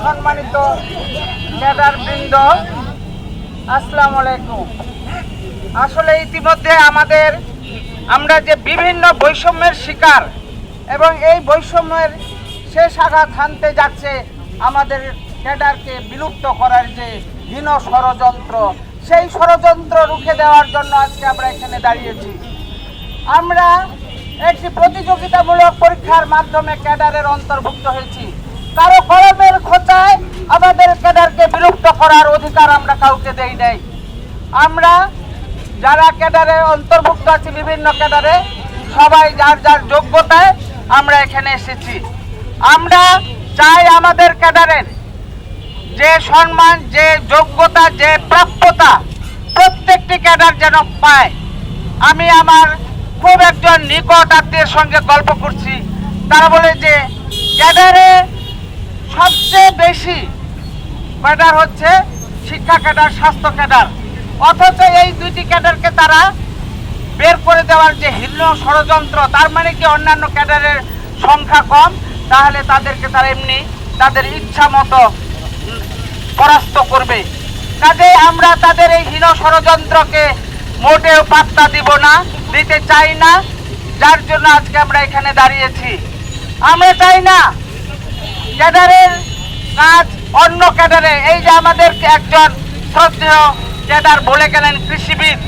সম্মানিত ক্যাডারবৃন্দ, আসসালামু আলাইকুম। আসলে ইতিমধ্যে আমরা যে বিভিন্ন বৈষম্যের শিকার এবং এই বৈষম্যের শেষ আঘাত হানতে যাচ্ছে আমাদের ক্যাডারকে বিলুপ্ত করার যে হীন ষড়যন্ত্র, সেই ষড়যন্ত্র রুখে দেওয়ার জন্য আজকে আমরা এখানে দাঁড়িয়েছি। আমরা একটি প্রতিযোগিতামূলক পরীক্ষার মাধ্যমে ক্যাডারের অন্তর্ভুক্ত হয়েছি। কারো কলমের খোঁচায় আমাদের ক্যাডারকে বিলুপ্ত করার অধিকার আমরা কাউকে দেই নাই। আমরা যারা ক্যাডারে অন্তর্ভুক্ত আছি, বিভিন্ন ক্যাডারে সবাই যার যার যোগ্যতায় আমরা এখানে এসেছি। আমরা চাই আমাদের ক্যাডারের যে সম্মান, যে যোগ্যতা, যে প্রাপ্যতা প্রত্যেকটি ক্যাডার যেন পায়। আমি আমার খুব একজন নিকট আত্মীয়ের সঙ্গে গল্প করছি। তারা বলে যে ক্যাডারে সবচেয়ে বেশি ক্যাডার হচ্ছে শিক্ষা ক্যাডার, স্বাস্থ্য ক্যাডার, অথচ এই দুইটি ক্যাডারকে তারা বের করে দেওয়ার যে হীন ষড়যন্ত্র, তার মানে কি অন্যান্য ক্যাডারের সংখ্যা কম, তাহলে তাদেরকে তারা এমনি তাদের ইচ্ছা মতো পরাস্ত করবে। কাজে আমরা তাদের এই হীন ষড়যন্ত্রকে মোটেও পাত্তা দিব না, দিতে চাই না, যার জন্য আজকে আমরা এখানে দাঁড়িয়েছি। আমরা চাই না ক্যাডারের কাজ অন্য ক্যাডারে, এই যে আমাদের একজন শ্রদ্ধেয় ক্যাডার বলে গেলেন কৃষিবিদ,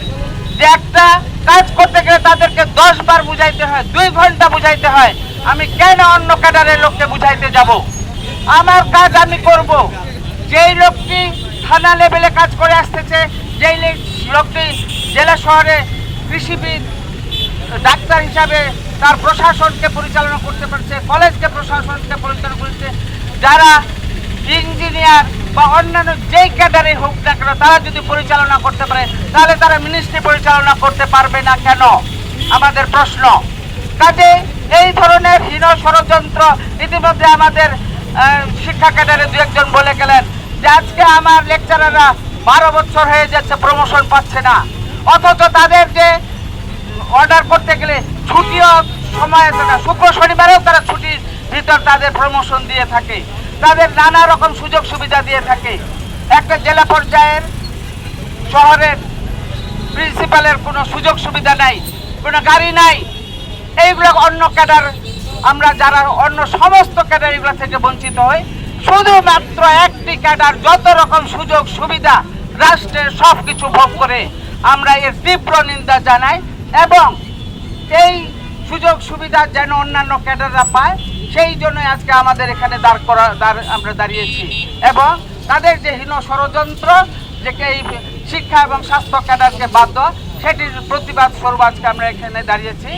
যে একটা কাজ করতে গেলে তাদেরকে 10 বার বুঝাইতে হয়, 2 ঘন্টা বুঝাইতে হয়। আমি কেন অন্য ক্যাডারের লোককে বুঝাইতে যাব? আমার কাজ আমি করব। যেই লোকটি থানা লেভেলে কাজ করে আসতেছে, যেই লোকটি জেলা শহরে কৃষিবিদ ডাক্তার হিসাবে তার প্রশাসনকে পরিচালনা করতে পারছে, কলেজকে প্রশাসনকে পরিচালনা করছে, যারা ইঞ্জিনিয়ার বা অন্যান্য যেই ক্যাডারে হোক না কেন তারা যদি পরিচালনা করতে পারে, তাহলে তারা মিনিস্ট্রি পরিচালনা করতে পারবে না কেন? আমাদের প্রশ্ন। কাজে এই ধরনের হীন ষড়যন্ত্র ইতিমধ্যে আমাদের শিক্ষা ক্যাডারে 2-1 জন বলে গেলেন যে আজকে আমার লেকচারাররা 12 বছর হয়ে যাচ্ছে, প্রমোশন পাচ্ছে না, অথচ তাদের যে অর্ডার করতে গেলে ছুটিও সময় আছে না, শুক্র শনিবারেও তারা ছুটির ভিতর তাদের প্রমোশন দিয়ে থাকে, তাদের নানা রকম সুযোগ সুবিধা দিয়ে থাকে। একটা জেলা পর্যায়ের শহরের প্রিন্সিপালের কোনো সুযোগ সুবিধা নাই, কোনো গাড়ি নাই। এইগুলো অন্য ক্যাডার, আমরা যারা অন্য সমস্ত ক্যাডার এগুলো থেকে বঞ্চিত হই। শুধুমাত্র একটি ক্যাডার যত রকম সুযোগ সুবিধা রাষ্ট্রের সব কিছু ভোগ করে, আমরা এর তীব্র নিন্দা জানাই এবং এই সুযোগ সুবিধা যেন অন্যান্য ক্যাডাররা পায়, সেই জন্যই আজকে আমাদের এখানে আমরা দাঁড়িয়েছি। এবং তাদের যে হীন ষড়যন্ত্র, যে এই শিক্ষা এবং স্বাস্থ্য ক্যাডারকে বাদ দেওয়া, সেটির প্রতিবাদ স্বরূপ আজকে আমরা এখানে দাঁড়িয়েছি।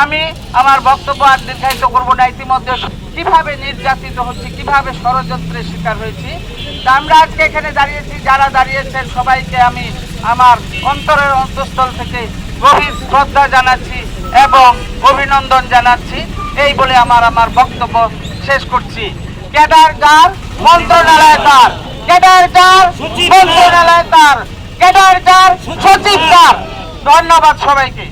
আমি আমার বক্তব্য আর দীর্ঘায়িত করব না। ইতিমধ্যে কিভাবে নির্যাতিত হচ্ছে, কিভাবে ষড়যন্ত্রের শিকার হয়েছি, তা আমরা আজকে এখানে দাঁড়িয়েছি। যারা দাঁড়িয়েছেন সবাইকে আমি আমার অন্তরের অন্তঃস্থল থেকে গভীর শ্রদ্ধা জানাচ্ছি এবং অভিনন্দন জানাচ্ছি। এই বলে আমার বক্তব্য শেষ করছি। ক্যাডার যার, মন্ত্রণালয় তার, ক্যাডার যার, মন্ত্রণালয় তার, ক্যাডার যার, সচিব তার। ধন্যবাদ সবাইকে।